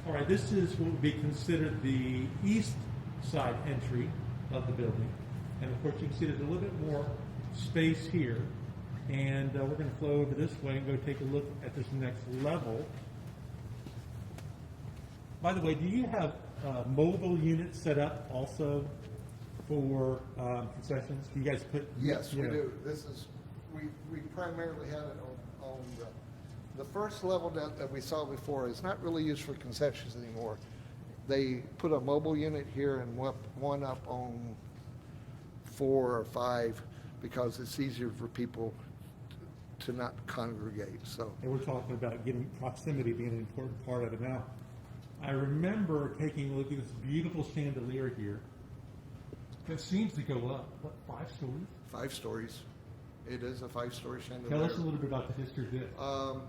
All right, this is what would be considered the east side entry of the building. And of course, you can see there's a little bit more space here. And we're going to flow over this way and go take a look at this next level. By the way, do you have mobile units set up also for concessions? Do you guys put? Yes, we know, do. We primarily have it on the first level that we saw before is not really used for concessions anymore. They put a mobile unit here and one up on 4 or 5 because it's easier for people to not congregate. So And we're talking about getting proximity being an important part of it. Now, I remember taking a look at this beautiful chandelier here that seems to go up, what, 5 stories? 5 stories. It is a 5-story chandelier. Tell us a little bit about the history of this.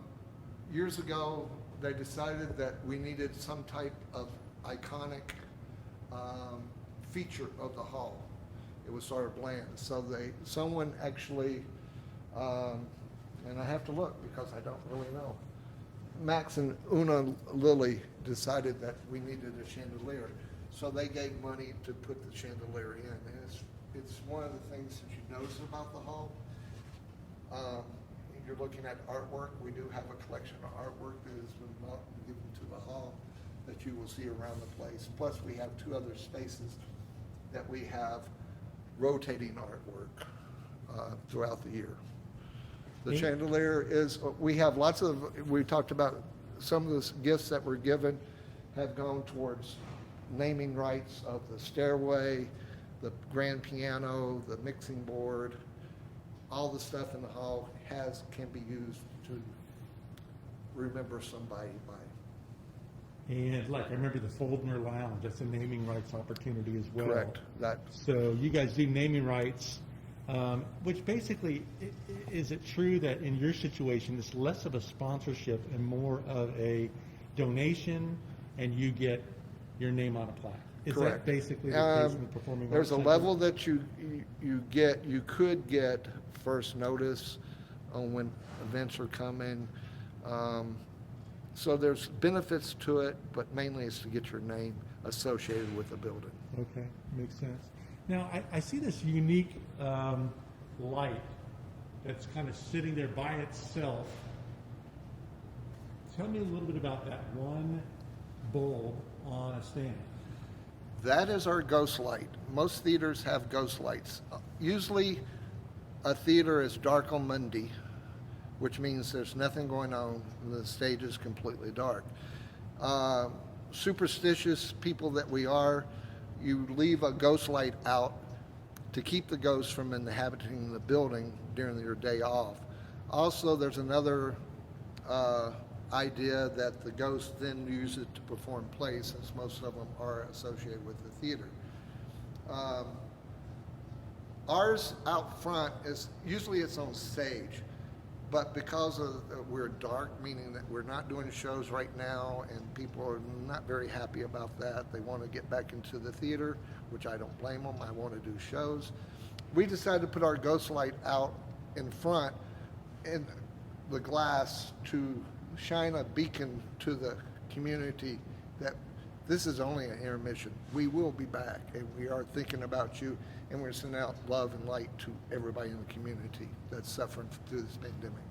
Years ago, they decided that we needed some type of iconic feature of the hall. It was sort of bland. So someone actually, and I have to look because I don't really know, Max and Una Lilly decided that we needed a chandelier. So they gave money to put the chandelier in. And it's one of the things that you notice about the hall. You're looking at artwork. We do have a collection of artwork that has been given to the hall that you will see around the place. Plus, we have 2 other spaces that we have rotating artwork throughout the year. The chandelier is, we have lots of, we talked about some of the gifts that were given have gone towards naming rights of the stairway, the grand piano, the mixing board. All the stuff in the hall can be used to remember somebody by. And like, I remember the Foldner Lounge, that's a naming rights opportunity as well. Correct. So you guys do naming rights, which basically, is it true that in your situation, it's less of a sponsorship and more of a donation, and you get your name on a plaque? Is Correct. that basically the case in the Performing There's a Arts Center? level that you could get first notice on when events are coming. So there's benefits to it, but mainly it's to get your name associated with the building. Okay, makes sense. Now, I see this unique light that's kind of sitting there by itself. Tell me a little bit about that one bulb on a stand. That is our ghost light. Most theaters have ghost lights. Usually a theater is dark on Monday, which means there's nothing going on and the stage is completely dark. Superstitious people that we are, you leave a ghost light out to keep the ghosts from inhabiting the building during your day off. Also, there's another idea that the ghosts then use it to perform plays, since most of them are associated with the theater. Ours out front is usually it's on stage, but because we're dark, meaning that we're not doing shows right now, and people are not very happy about that. They want to get back into the theater, which I don't blame them. I want to do shows. We decided to put our ghost light out in front in the glass to shine a beacon to the community that this is only an intermission. We will be back, and we are thinking about you, and we're sending out love and light to everybody in the community that's suffering through this pandemic.